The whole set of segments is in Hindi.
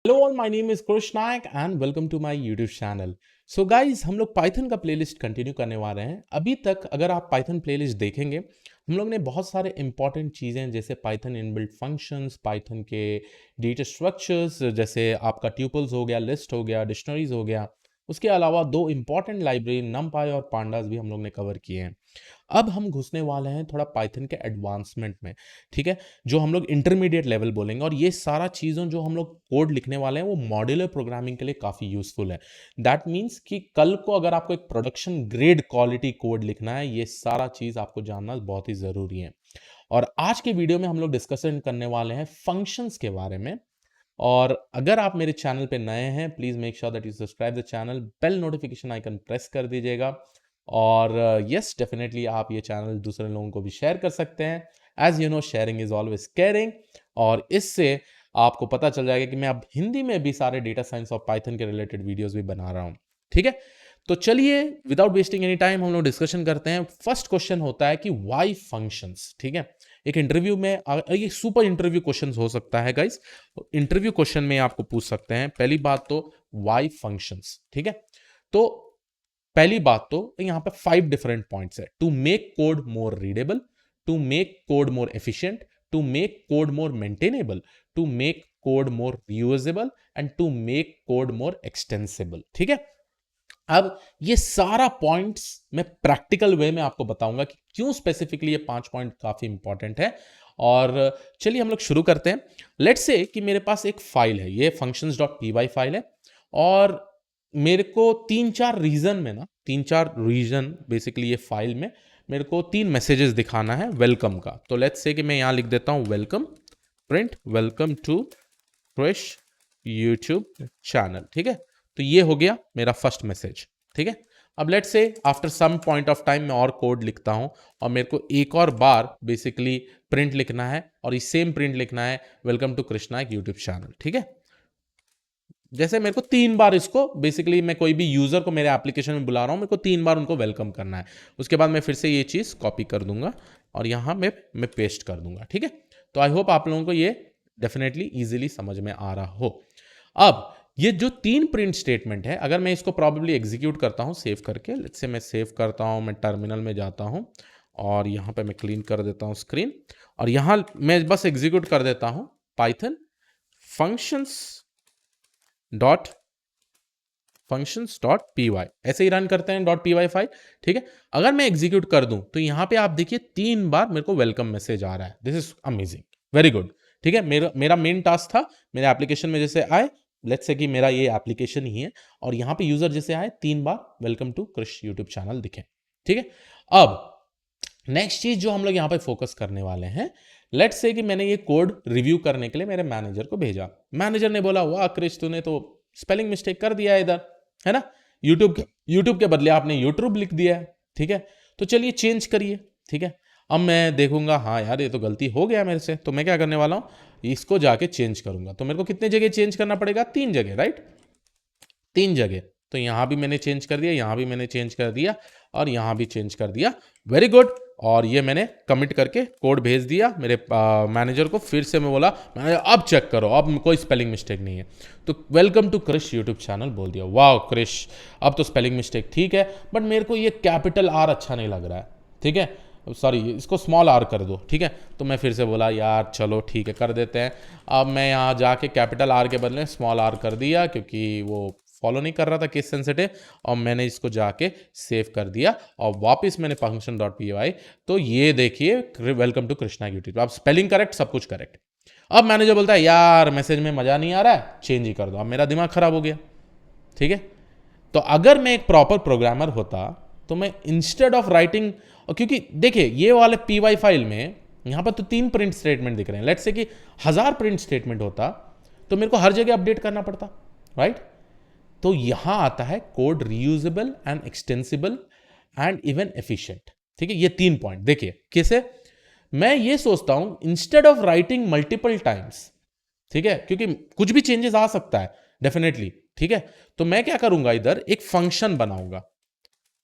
Hello all, my name is Krish Naik and welcome to my YouTube channel. So guys, हम लोग पाइथन का प्लेलिस्ट कंटिन्यू करने वाले हैं। अभी तक अगर आप पाइथन प्लेलिस्ट देखेंगे, हम लोग ने बहुत सारे इंपॉर्टेंट चीज़ें जैसे पाइथन इनबिल्ट फंक्शंस, पाइथन के डेटा स्ट्रक्चर्स जैसे आपका ट्यूपल्स हो गया, लिस्ट हो गया, डिक्शनरीज हो गया, उसके अलावा दो इंपॉर्टेंट लाइब्रेरी नमपाई और पांडास भी हम लोग ने कवर किए हैं। अब हम घुसने वाले हैं थोड़ा पाइथन के एडवांसमेंट में, ठीक है, जो हम लोग इंटरमीडिएट लेवल बोलेंगे। और ये सारा चीज़ों जो हम लोग कोड लिखने वाले हैं वो मॉड्यूलर प्रोग्रामिंग के लिए काफ़ी यूजफुल है। दैट मीन्स कि कल को अगर आपको एक प्रोडक्शन ग्रेड क्वालिटी कोड लिखना है, ये सारा चीज़ आपको जानना बहुत ही ज़रूरी है। और आज के वीडियो में हम लोग डिस्कशन करने वाले हैं फंक्शंस के बारे में। और अगर आप मेरे चैनल पे नए हैं, please make sure that you subscribe the channel, bell notification icon press कर दीजिएगा। और यस, डेफिनेटली आप ये चैनल दूसरे लोगों को भी शेयर कर सकते हैं। As you know, sharing is always caring. और इससे आपको पता चल जाएगा कि मैं अब हिंदी में भी सारे डेटा साइंस और पाइथन के रिलेटेड वीडियोस भी बना रहा हूं, ठीक है। तो चलिए, विदाउट वेस्टिंग एनी टाइम हम लोग डिस्कशन करते हैं। फर्स्ट क्वेश्चन होता है कि व्हाई फंक्शंस, ठीक है। एक इंटरव्यू में ये सुपर इंटरव्यू क्वेश्चन हो सकता है गाइस। इंटरव्यू क्वेश्चन में आपको पूछ सकते हैं पहली बात तो व्हाई फंक्शंस, ठीक है। तो पहली बात तो यहां पे 5 डिफरेंट पॉइंट्स है। To make code more readable, to make code more efficient, to make code more maintainable, to make code more reusable and to make code more extensible, ठीक है। अब ये सारा पॉइंट्स मैं प्रैक्टिकल वे में आपको बताऊंगा कि क्यों स्पेसिफिकली ये 5 पॉइंट काफी इंपॉर्टेंट है। और चलिए हम लोग शुरू करते हैं। लेट्स से कि मेरे पास एक फाइल है, ये functions.py फाइल है। और मेरे को तीन चार रीजन बेसिकली ये फाइल में मेरे को 3 मैसेजेस दिखाना है वेलकम का। तो लेट्स से कि मैं यहां लिख देता हूं welcome, print welcome to Krish YouTube channel, ठीक है। तो ये हो गया मेरा फर्स्ट मैसेज, ठीक है। अब let's say after some point of time मैं और कोड लिखता हूं और मेरे को एक और बार बेसिकली प्रिंट लिखना है और ये सेम प्रिंट लिखना है वेलकम टू कृष्णा एक यूट्यूब चैनल, ठीक है। जैसे मेरे को 3 बार इसको बेसिकली मैं कोई भी यूजर को मेरे एप्लीकेशन में बुला रहा हूं, मेरे को 3 बार उनको वेलकम करना है। उसके बाद मैं फिर से ये चीज कॉपी कर दूंगा और यहां मैं पेस्ट कर दूंगा, ठीक है। तो आई होप आप लोगों को ये डेफिनेटली इजीली समझ में आ रहा हो। अब ये जो 3 प्रिंट स्टेटमेंट है, अगर मैं इसको प्रॉबेबली एग्जीक्यूट करता हूं सेव करके, लेट्स से मैं सेव करता हूं, मैं टर्मिनल में जाता हूं और यहां पे मैं क्लीन कर देता हूं स्क्रीन और यहां मैं बस एग्जीक्यूट कर देता हूं पाइथन फंक्शंस डॉट functions.py, ऐसे ही रन करते हैं .py फाइल, ठीक है। अगर मैं एग्जीक्यूट कर दूं तो यहां पे आप देखिए 3 बार मेरे को वेलकम मैसेज आ रहा है। This is amazing, very good, ठीक है। मेरा मेन टास्क था मेरे एप्लीकेशन में जैसे आए, लेट्स से कि मेरा ये एप्लीकेशन ही है और यहां पे यूजर जैसे आए 3 बार welcome to Krish YouTube channel दिखे, ठीक है। अब नेक्स्ट चीज जो हम लोग यहां पे फोकस करने वाले हैं, लेट्स से कि मैंने ये कोड रिव्यू करने के लिए मेरे मैनेजर को भेजा। मैनेजर ने बोला वाह कृष, तूने तो स्पेलिंग मिस्टेक कर दिया है इधर, है ना। यूट्यूब के बदले आपने यूट्यूब लिख दिया है, ठीक है। तो चलिए चेंज करिए, ठीक है। अब मैं देखूंगा हाँ यार ये तो गलती हो गया मेरे से, तो मैं क्या करने वाला हूं, इसको जाके चेंज करूंगा। तो मेरे को कितने जगह चेंज करना पड़ेगा, 3 जगह, राइट, 3 जगह। तो यहां भी मैंने चेंज कर दिया, यहां भी मैंने चेंज कर दिया और यहां भी चेंज कर दिया, वेरी गुड। और ये मैंने कमिट करके कोड भेज दिया मेरे मैनेजर को। फिर से मैं बोला मैनेजर अब चेक करो, अब कोई स्पेलिंग मिस्टेक नहीं है। तो welcome to Krish YouTube channel बोल दिया। वाह कृष, अब तो स्पेलिंग मिस्टेक ठीक है, बट मेरे को ये कैपिटल आर अच्छा नहीं लग रहा है, ठीक है, सॉरी इसको स्मॉल आर कर दो, ठीक है। तो मैं फिर से बोला यार चलो ठीक है कर देते हैं। अब मैं यहाँ जाके कैपिटल आर के बदले स्मॉल आर कर दिया क्योंकि वो फॉलो नहीं कर रहा था केस सेंसिटिव, और मैंने इसको जाके सेव कर दिया और वापस मैंने फंक्शन डॉट पी वाई। तो ये देखिए वेलकम टू कृष्णा यूट्यूब, अब स्पेलिंग करेक्ट, सब कुछ करेक्ट। अब मैनेजर बोलता है यार मैसेज में मजा नहीं आ रहा है, चेंज ही कर दो। अब मेरा दिमाग खराब हो गया, ठीक है। तो अगर मैं एक प्रॉपर प्रोग्रामर होता तो मैं इंस्टेड ऑफ राइटिंग, क्योंकि देखिए ये वाले पी वाई फाइल में यहां पर तो 3 प्रिंट स्टेटमेंट दिख रहे हैं, लेट्स से कि 1000 प्रिंट स्टेटमेंट होता तो मेरे को हर जगह अपडेट करना पड़ता, राइट। तो यहां आता है code reusable and extensible and even efficient, ठीक है। ये 3 पॉइंट देखिए कैसे मैं ये सोचता हूं instead of writing multiple times, ठीक है, क्योंकि कुछ भी चेंजेस आ सकता है डेफिनेटली, ठीक है। तो मैं क्या करूंगा, इधर एक फंक्शन बनाऊंगा,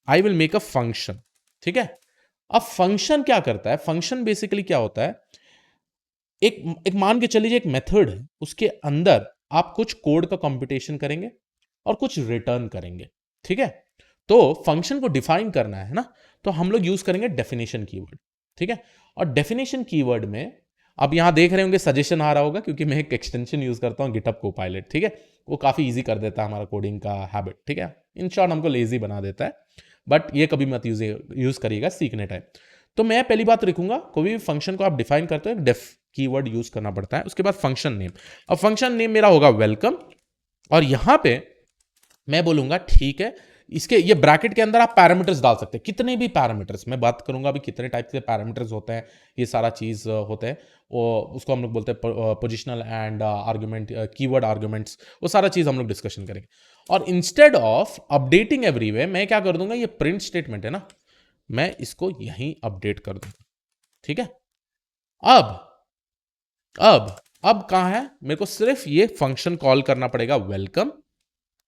I will make a function, ठीक है। अब फंक्शन क्या करता है, फंक्शन बेसिकली क्या होता है, एक मान के चलिए एक मेथड है, उसके अंदर आप कुछ कोड का कंप्यूटेशन करेंगे और कुछ रिटर्न करेंगे, ठीक है। तो फंक्शन को डिफाइन करना है ना, तो हम लोग यूज करेंगे डेफिनेशन कीवर्ड, ठीक है। और डेफिनेशन कीवर्ड में अब यहां देख रहे होंगे सजेशन आ रहा होगा, क्योंकि मैं एक एक्सटेंशन यूज करता हूं गिटहब कोपायलट, ठीक है। वो काफी इजी कर देता है हमारा कोडिंग का हैबिट, ठीक है। इन शॉर्ट हमको लेजी बना देता है, बट ये कभी मत यूज करिएगा सीखने टाइम। तो मैं पहली बात लिखूंगा, कोई भी फंक्शन को आप डिफाइन करते हो डेफ कीवर्ड यूज करना पड़ता है। उसके बाद फंक्शन नेम, अब फंक्शन नेम मेरा होगा वेलकम, और यहां पे मैं बोलूंगा ठीक है, इसके ये ब्रैकेट के अंदर आप पैरामीटर्स डाल सकते हैं, कितने भी पैरामीटर्स, मैं बात करूंगा अभी कितने टाइप के पैरामीटर्स होते हैं, ये सारा चीज होते हैं, वो उसको हम लोग बोलते हैं positional and argument, keyword arguments, वो सारा चीज हम लोग डिस्कशन करेंगे। और इंस्टेड ऑफ अपडेटिंग एवरीवे, मैं क्या कर दूंगा, ये प्रिंट स्टेटमेंट है ना, मैं इसको यहीं अपडेट कर दूंगा, ठीक है। अब अब अब कहां है, मेरे को सिर्फ ये फंक्शन कॉल करना पड़ेगा वेलकम,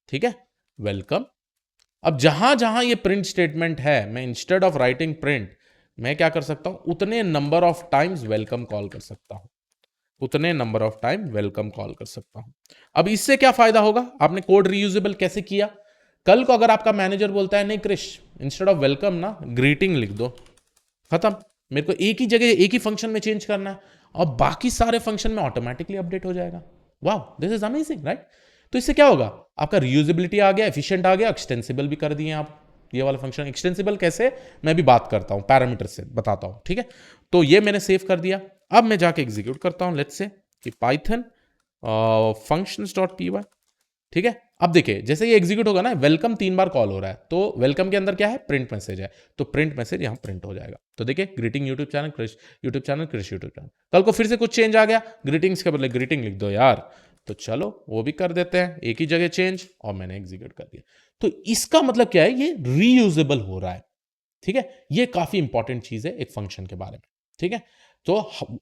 ठीक है, वेलकम। अब जहां जहां ये प्रिंट स्टेटमेंट है, मैं इंस्टेड ऑफ राइटिंग प्रिंट, मैं क्या कर सकता हूं, उतने number of times welcome call कर सकता हूं, उतने number of time welcome call कर सकता हूं। अब इससे क्या फायदा होगा, आपने कोड रीयूजेबल कैसे किया, कल को अगर आपका मैनेजर बोलता है नहीं क्रिश, इंस्टेड ऑफ वेलकम ना ग्रीटिंग लिख दो, खत्म। मेरे को एक ही जगह एक ही फंक्शन में चेंज करना है, और बाकी सारे फंक्शन में ऑटोमेटिकली अपडेट हो जाएगा। वाह, दिस इज अमेजिंग, राइट। तो इससे क्या होगा, आपका रीयूजेबिलिटी आ गया, एफिशिएंट आ गया, एक्सटेंसिबल भी कर दिए आप। ये वाला फंक्शन एक्सटेंसिबल कैसे, मैं भी बात करता हूं, पैरामीटर से बताता हूं, ठीक है। तो ये मैंने सेव कर दिया। अब मैं जाके एग्जीक्यूट करता हूं, लेट्स से कि Python functions dot P Y, ठीक है। अब देखिए जैसे ये एग्जीक्यूट होगा ना, वेलकम 3 बार कॉल हो रहा है, तो वेलकम के अंदर क्या है, प्रिंट मैसेज है, तो प्रिंट मैसेज यहां प्रिंट हो जाएगा। तो देखिए greeting YouTube channel Krish, YouTube channel Krish, YouTube channel. कल को फिर से कुछ चेंज आ गया, ग्रीटिंग्स के बदले ग्रीटिंग लिख दो यार, तो चलो वो भी कर देते हैं, एक ही जगह चेंज, और मैंने एग्जीक्यूट कर दिया। तो इसका मतलब क्या है, ये रीयूजेबल हो रहा है, ठीक है। ये काफी इंपॉर्टेंट चीज है एक फंक्शन के बारे में, ठीक है। तो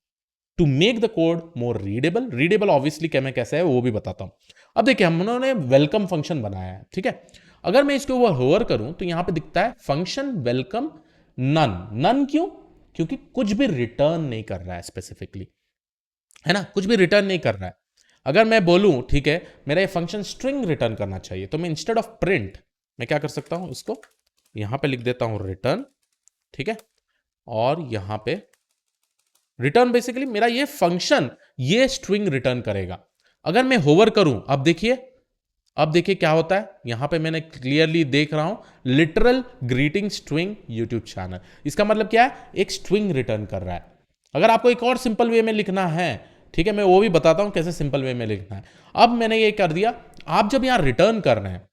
to make the code more readable, readable obviously क्या मैं कैसे है वो भी बताता हूं। अब देखिए हम उन्होंने वेलकम फंक्शन बनाया है, ठीक है। अगर मैं इसके ऊपर होवर करूं तो यहां पे दिखता है फंक्शन वेलकम नन, नन क्यों, क्योंकि कुछ भी रिटर्न नहीं कर रहा है स्पेसिफिकली, है ना, कुछ भी रिटर्न नहीं कर रहा है। अगर मैं बोलूं ठीक है मेरा ये फंक्शन स्ट्रिंग रिटर्न करना चाहिए, तो मैं इंस्टेड ऑफ प्रिंट मैं क्या कर सकता हूं, इसको यहां पे लिख देता हूं रिटर्न, ठीक है। और यहां पे रिटर्न बेसिकली मेरा ये फंक्शन ये स्ट्रिंग रिटर्न करेगा। अगर मैं होवर करूं, अब देखिए क्या होता है, यहां पे मैंने क्लियरली देख रहा हूं literal greeting string YouTube channel. इसका मतलब क्या है, एक स्ट्रिंग रिटर्न कर रहा है। अगर आपको एक और सिंपल वे में लिखना है, ठीक है, मैं वो भी बताता हूं कैसे सिंपल वे में लिखना है। अब मैंने ये कर दिया, आप जब यहां रिटर्न कर रहे हैं,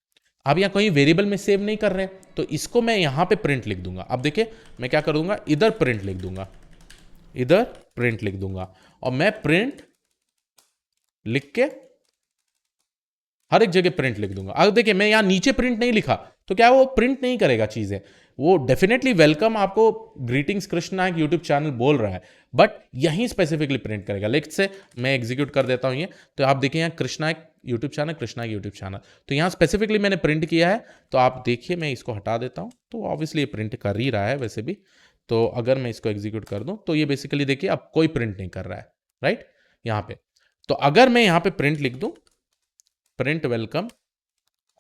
आप यहां कोई वेरिएबल में सेव नहीं कर रहे हैं, तो इसको मैं यहां पे प्रिंट लिख दूंगा। अब देखिए मैं क्या कर दूंगा, इधर प्रिंट लिख दूंगा, इधर प्रिंट लिख दूंगा, और मैं प्रिंट लिख के हर एक जगह प्रिंट लिख दूंगा। अब देखिए मैं यहां नीचे प्रिंट नहीं लिखा, तो क्या वो प्रिंट नहीं करेगा चीजें, वो डेफिनेटली वेलकम आपको greetings Krishna Naik YouTube channel बोल रहा है, बट यहीं स्पेसिफिकली प्रिंट करेगा। लेट्स से मैं एग्जीक्यूट कर देता हूं ये, तो आप देखिए यहाँ Krishna Naik YouTube channel, Krishna Naik YouTube channel, तो यहाँ स्पेसिफिकली मैंने प्रिंट किया है। तो आप देखिए मैं इसको हटा देता हूं, तो ऑब्वियसली ये प्रिंट कर ही रहा है वैसे भी। तो अगर मैं इसको एग्जीक्यूट कर दूं, तो ये बेसिकली देखिए अब कोई प्रिंट नहीं कर रहा है, राइट, यहां पे। तो अगर मैं यहां पे प्रिंट लिख दूं, प्रिंट वेलकम,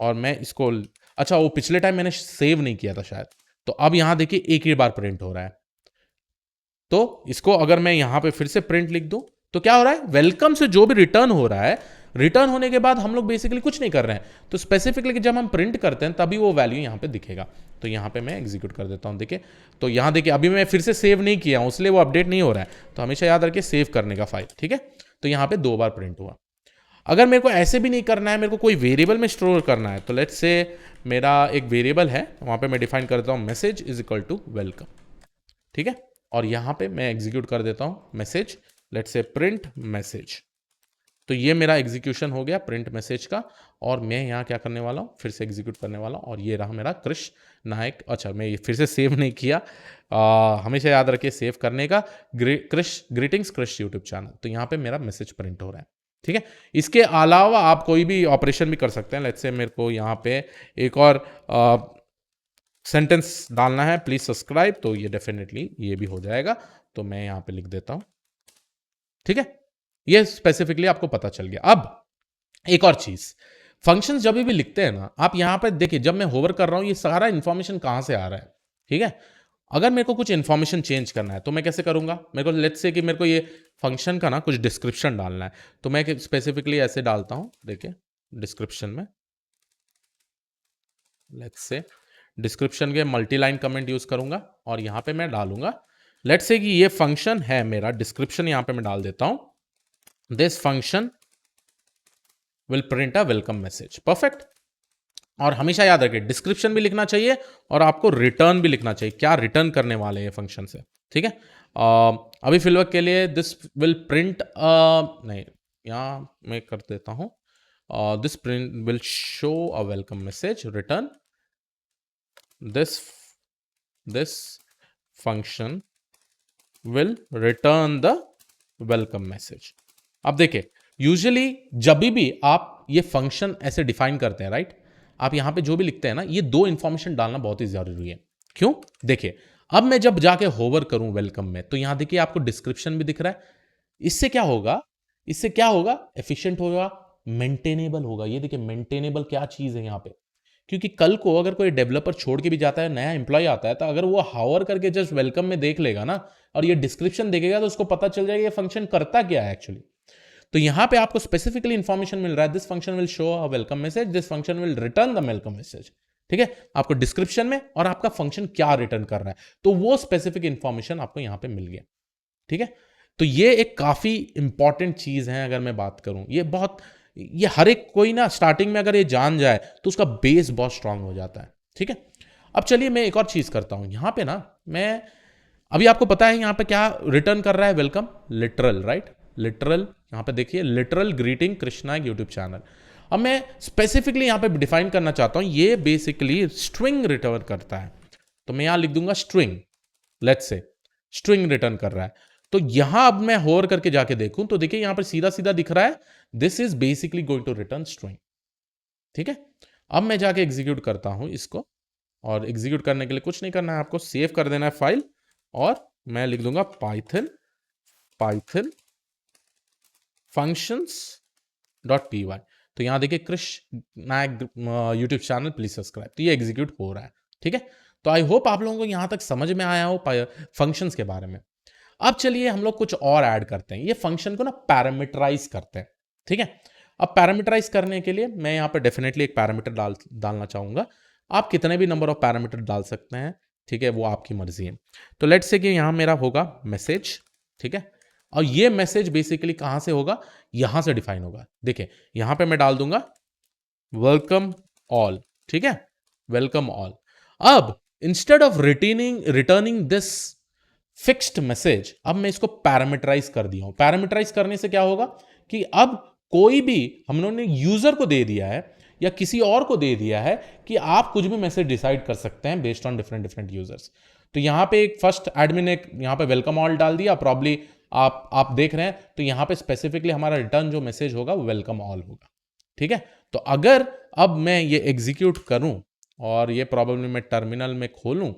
और मैं इसको, अच्छा वो पिछले टाइम मैंने सेव नहीं किया था शायद, तो अब यहां देखिए एक ही बार प्रिंट हो रहा है। तो इसको अगर मैं यहां पे फिर से प्रिंट लिख दूं, तो क्या हो रहा है, वेलकम से जो भी रिटर्न हो रहा है, रिटर्न होने के बाद हम लोग बेसिकली कुछ नहीं कर रहे हैं, तो स्पेसिफिकली जब हम प्रिंट करते हैं तभी वो वैल्यू यहां पे दिखेगा। तो यहां पे मैं एग्जीक्यूट कर देता हूं, देखिए तो यहां देखिए अभी मैं फिर से सेव नहीं किया हूं, इसलिए वो अपडेट नहीं हो रहा है। तो हमेशा याद रखिए सेव करने का फाइल, ठीक है। तो यहां पे 2 बार प्रिंट हुआ। अगर मेरे को ऐसे भी नहीं करना है, मेरे को कोई वेरिएबल में स्टोर करना है, तो लेट्स से मेरा एक वेरिएबल है, वहां पे मैं डिफाइन करता हूं message is equal to welcome, ठीक है। और यहां पे मैं एग्जीक्यूट कर देता हूं message, let's say print message. तो ये मेरा एग्जीक्यूशन हो गया प्रिंट मैसेज का, और मैं यहाँ क्या करने वाला हूँ, फिर से एग्जीक्यूट करने वाला हूँ, और ये रहा मेरा कृष्ण नायक। अच्छा मैं ये फिर से सेव नहीं किया, हमेशा याद रखिए सेव करने का, ग्रीटिंग्स कृष्ण यूट्यूब चैनल। तो यहाँ पे मेरा मैसेज प्रिंट हो रहा है, ठीक है। इसके अलावा आप कोई भी ऑपरेशन भी कर सकते हैं। लेट्स से मेरे को यहाँ पे एक और सेंटेंस डालना है, प्लीज सब्सक्राइब, तो ये डेफिनेटली ये भी हो जाएगा। तो मैं यहाँ पे लिख देता हूँ, ठीक है। ये स्पेसिफिकली आपको पता चल गया। अब एक और चीज, फंक्शन जब भी लिखते हैं ना, आप यहां पर देखिए, जब मैं होवर कर रहा हूं, ये सारा इंफॉर्मेशन कहां से आ रहा है, ठीक है। अगर मेरे को कुछ इंफॉर्मेशन चेंज करना है तो मैं कैसे करूंगा, मेरे को लेट्स से कि मेरे को ये फंक्शन का ना कुछ डिस्क्रिप्शन डालना है, तो मैं स्पेसिफिकली ऐसे डालता हूं, देखिए डिस्क्रिप्शन में, लेट्स से डिस्क्रिप्शन के मल्टी लाइन कमेंट यूज करूंगा और यहां पे मैं डालूंगा, लेट्स से कि ये फंक्शन है मेरा, डिस्क्रिप्शन यहां पे मैं डाल देता हूं, this function will print a welcome message, perfect. और हमेशा याद रखिए, डिस्क्रिप्शन भी लिखना चाहिए और आपको रिटर्न भी लिखना चाहिए, क्या रिटर्न करने वाले हैं फंक्शन से, ठीक है। अभी फिलहाल के लिए दिस विल प्रिंट, नहीं, यहाँ मैं कर देता हूँ, this print will show a welcome message, return this this function will return the welcome message. अब देखिए, यूजुअली जब भी आप ये फंक्शन ऐसे डिफाइन करते हैं, राइट, आप यहां पे जो भी लिखते हैं ना, ये दो इंफॉर्मेशन डालना बहुत ही जरूरी है। क्यों? देखिए, अब मैं जब जाके होवर करूं वेलकम में, तो यहां देखिए आपको डिस्क्रिप्शन भी दिख रहा है। इससे क्या होगा, इससे क्या होगा, एफिशिएंट होगा, मेंटेनेबल होगा। ये देखिए, मेंटेनेबल क्या चीज है यहां पे, क्योंकि कल को अगर कोई डेवलपर छोड़ के भी जाता है, नया एम्प्लॉय आता है, तो अगर वो हावर करके जस्ट वेलकम में देख लेगा ना और ये डिस्क्रिप्शन देखेगा, तो उसको पता चल जाएगा ये फंक्शन करता क्या है एक्चुअली। तो यहां पे आपको स्पेसिफिकली इंफॉर्मेशन मिल रहा है, this function will show a welcome message, this function will return the welcome message, ठीक है। आपको डिस्क्रिप्शन में और आपका फंक्शन क्या रिटर्न कर रहा है, तो वो स्पेसिफिक इंफॉर्मेशन आपको यहां पे मिल गया, ठीक है। तो ये एक काफी इंपॉर्टेंट चीज है, अगर मैं बात करूं, ये हर एक कोई ना स्टार्टिंग में अगर ये जान जाए तो उसका बेस बहुत स्ट्रांग हो जाता है, ठीक है। अब चलिए मैं एक और चीज करता हूं, यहां पे ना मैं, अभी आपको पता है यहां पे क्या रिटर्न कर रहा है, वेलकम लिटरल, राइट, लिटरल, यहां पे देखिए literal greeting Krishna YouTube channel. अब मैं स्पेसिफिकली यहां पे डिफाइन करना चाहता हूं, ये बेसिकली स्ट्रिंग रिटर्न करता है, तो मैं यहां लिख दूंगा string, let's say string return कर रहा है। तो यहां अब मैं होर करके जाके देखूं तो देखिए यहां पर सीधा सीधा दिख रहा है, this is basically going to return string, ठीक है। अब मैं जाके एग्जीक्यूट करता हूं इसको, और एग्जीक्यूट करने के लिए कुछ नहीं करना है, आपको सेव कर देना है फाइल, और मैं लिख दूंगा Python Python functions dot P Y. तो यहां देखिए Krishna Naik YouTube channel, please subscribe, तो ये एग्जीक्यूट हो रहा है, ठीक है। तो आई होप आप लोगों को यहां तक समझ में आया हो फंक्शंस के बारे में। अब चलिए हम लोग कुछ और ऐड करते हैं, ये फंक्शन को ना पैरामीटराइज करते हैं, ठीक है। अब पैरामीटराइज करने के लिए मैं यहाँ पे डेफिनेटली एक पैरामीटर डालना चाहूंगा। आप कितने भी नंबर ऑफ पैरामीटर डाल सकते हैं, ठीक है, वो आपकी मर्जी है। तो लेट्स से कि यहाँ मेरा होगा मैसेज, ठीक है। और ये मैसेज बेसिकली कहां से होगा, यहां से डिफाइन होगा। देखिए यहां पे मैं डाल दूंगा वेलकम ऑल, ठीक है, वेलकम ऑल। अब instead of returning this fixed message, अब मैं इसको पैरामीटराइज कर दिया हूं। पैरामीटराइज करने से क्या होगा कि अब कोई भी हम लोगों ने यूजर को दे दिया है या किसी और को दे दिया है कि आप कुछ भी मैसेज डिसाइड कर सकते हैं based on different different users. तो यहां पे एक फर्स्ट एडमिन ने यहां पे वेलकम ऑल डाल दिया, प्रॉब्ली आप देख रहे हैं, तो यहां पे स्पेसिफिकली हमारा रिटर्न जो मैसेज होगा वो वेलकम ऑल होगा, ठीक है। तो अगर अब मैं ये एग्जीक्यूट करूं और ये प्रॉब्लम मैं टर्मिनल में खोलूं,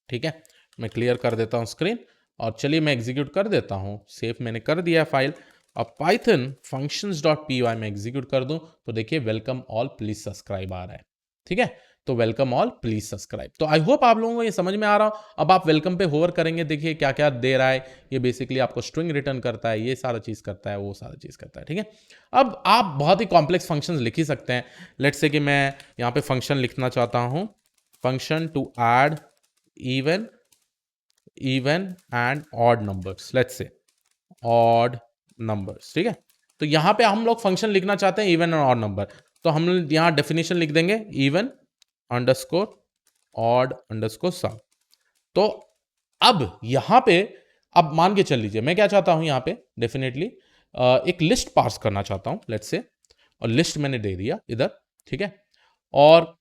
ठीक है, मैं क्लियर कर देता हूं स्क्रीन, और चलिए मैं एग्जीक्यूट कर देता हूं, सेव मैंने कर दिया फाइल। अब Python functions dot P Y में एग्जीक्यूट कर दूं तो देखिए वेलकम ऑल प्लीज सब्सक्राइब आ रहा है, ठीक है। तो वेलकम ऑल प्लीज सब्सक्राइब। तो आई होप आप लोगों को ये समझ में आ रहा हो। अब आप वेलकम पे होवर करेंगे, देखिए क्या क्या दे रहा है, ये बेसिकली आपको स्ट्रिंग रिटर्न करता है, ये सारा चीज करता है, वो सारा चीज करता है, ठीक है। अब आप बहुत ही कॉम्प्लेक्स फंक्शन लिख ही सकते हैं। लेट्स से कि मैं यहाँ पे फंक्शन लिखना चाहता हूँ, function to add even and odd numbers, let's say odd numbers, ठीक है। तो यहां पे हम लोग फंक्शन लिखना चाहते हैं इवन और ऑड नंबर, तो हम यहां डेफिनेशन लिख देंगे इवन अंडरस्कोर ऑड अंडरस्कोर सम। तो अब यहां पे, अब मान के चल लीजिए मैं क्या चाहता हूं, यहां पे डेफिनेटली एक लिस्ट पास करना चाहता हूं, लेट्स से, और लिस्ट मैंने दे दिया इधर, ठीक है। और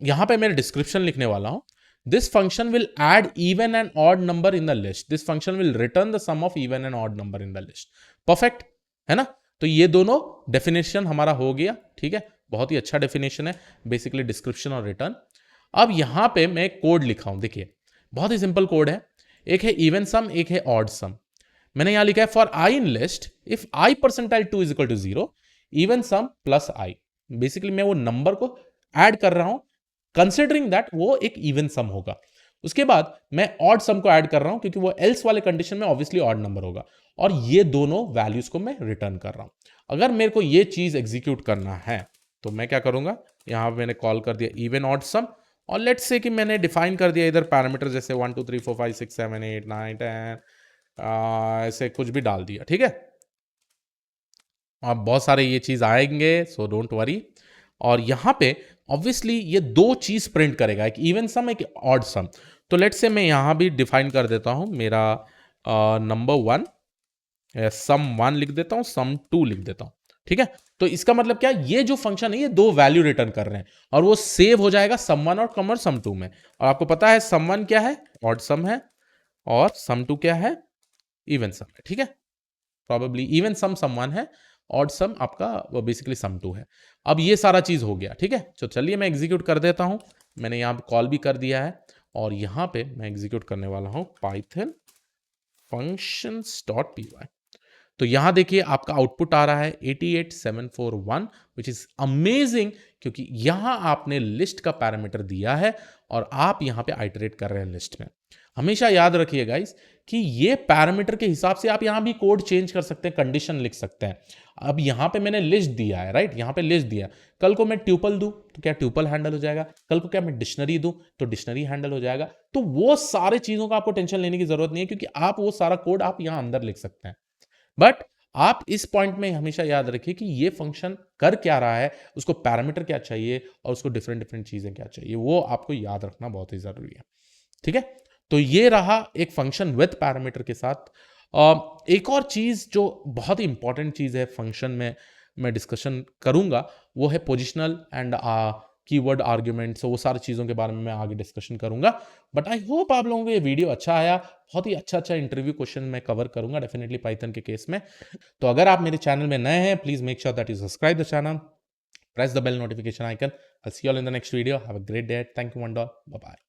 यहां पे मैं डिस्क्रिप्शन लिखने वाला हूं, this function will add even and odd number in the list, this function will return the sum of even and odd number in the list, perfect है ना। तो ये दोनों डेफिनेशन हमारा हो गया, ठीक है, बहुत ही अच्छा डेफिनेशन है, बेसिकली डिस्क्रिप्शन और रिटर्न। अब यहां पे मैं कोड लिखा हूं, देखिए बहुत ही सिंपल कोड है, एक है इवन सम, एक है ऑड सम। मैंने यहां लिखा है for I in list if I percentile 2 is equal to 0, even sum plus I. Basically मैं वो नंबर को ऐड कर रहा हूं कंसिडरिंग दैट वो एक इवन सम होगा। उसके बाद मैं ऑड सम को ऐड कर रहा हूं क्योंकि वो एल्स वाले कंडीशन में ऑब्वियसली ऑड नंबर होगा, और ये दोनों वैल्यूज को मैं रिटर्न कर रहा हूं। अगर मेरे को ये चीज एग्जीक्यूट करना है तो मैं क्या करूंगा, यहां पे मैंने कॉल कर दिया इवन ऑड सम, और लेट्स से कि मैंने डिफाइन कर दिया इधर पैरामीटर जैसे 1 2 3 4 5 6 7 8 9 10, ऐसे कुछ भी डाल दिया, ठीक है। अब बहुत सारे ये चीज आएंगे, सो डोंट वरी। और यहां पे ऑब्वियसली ये दो चीज प्रिंट करेगा, एक इवन सम एक ऑड सम। तो लेट्स से मैं यहां भी डिफाइन कर देता हूं मेरा नंबर 1, सम 1 लिख देता हूं, सम 2 लिख देता हूं, ठीक है। तो इसका मतलब क्या, ये जो फंक्शन है ये दो वैल्यू रिटर्न कर रहे हैं और वो सेव हो जाएगा सम 1 और कमर सम 2 में। और आपको पता है सम 1 क्या है, ऑड सम है, और सम 2 क्या है, इवन सम है, ठीक है। प्रॉबेबली इवन सम सम 1 है, ऑड सम आपका वो बेसिकली सम 2 है। अब ये सारा चीज हो गया, ठीक है। तो चलिए मैं एग्जीक्यूट कर देता हूं, मैंने यहां पे कॉल भी कर दिया है, और यहां पे मैं एग्जीक्यूट करने वाला हूं पाइथन functions.py। तो यहां देखिए आपका आउटपुट आ रहा है 88741, विच इज अमेजिंग, क्योंकि यहां आपने लिस्ट का पैरामीटर दिया है और आप यहां पे आइटरेट कर रहे हैं लिस्ट में। हमेशा याद रखिए गाइस कि ये पैरामीटर के हिसाब से आप यहां भी कोड चेंज कर सकते हैं, कंडीशन लिख सकते हैं। अब यहां पे मैंने लिस्ट दिया है, राइट, यहां पे लिस्ट दिया। कल को मैं ट्यूपल दूं तो क्या ट्यूपल हैंडल हो जाएगा, कल को क्या मैं डिक्शनरी दूं तो डिक्शनरी हैंडल हो जाएगा। तो वो सारे चीजों का आपको टेंशन लेने की जरूरत नहीं है, क्योंकि आप वो सारा कोड आप यहां अंदर लिख सकते हैं। बट आप इस पॉइंट में हमेशा याद रखिए कि ये फंक्शन कर क्या रहा है, उसको पैरामीटर क्या चाहिए और उसको डिफरेंट डिफरेंट चीजें क्या चाहिए, वो आपको याद रखना बहुत ही जरूरी है, ठीक है। तो ये रहा एक फंक्शन विद पैरामीटर के साथ। एक और चीज जो बहुत ही इंपॉर्टेंट चीज है फंक्शन में मैं डिस्कशन करूंगा, वो है पोजिशनल एंड कीवर्ड आर्ग्यूमेंट्स। वो सारी चीज़ों के बारे में मैं आगे डिस्कशन करूंगा। बट आई होप आप लोगों को ये वीडियो अच्छा आया। बहुत ही अच्छा इंटरव्यू क्वेश्चन मैं कवर करूंगा डेफिनेटली पाइथन के केस में। तो अगर आप मेरे चैनल में नए हैं, please make sure that you subscribe the channel, press the bell notification icon. I'll see you all in the next video. Have a great day. Thank you, one. Bye bye.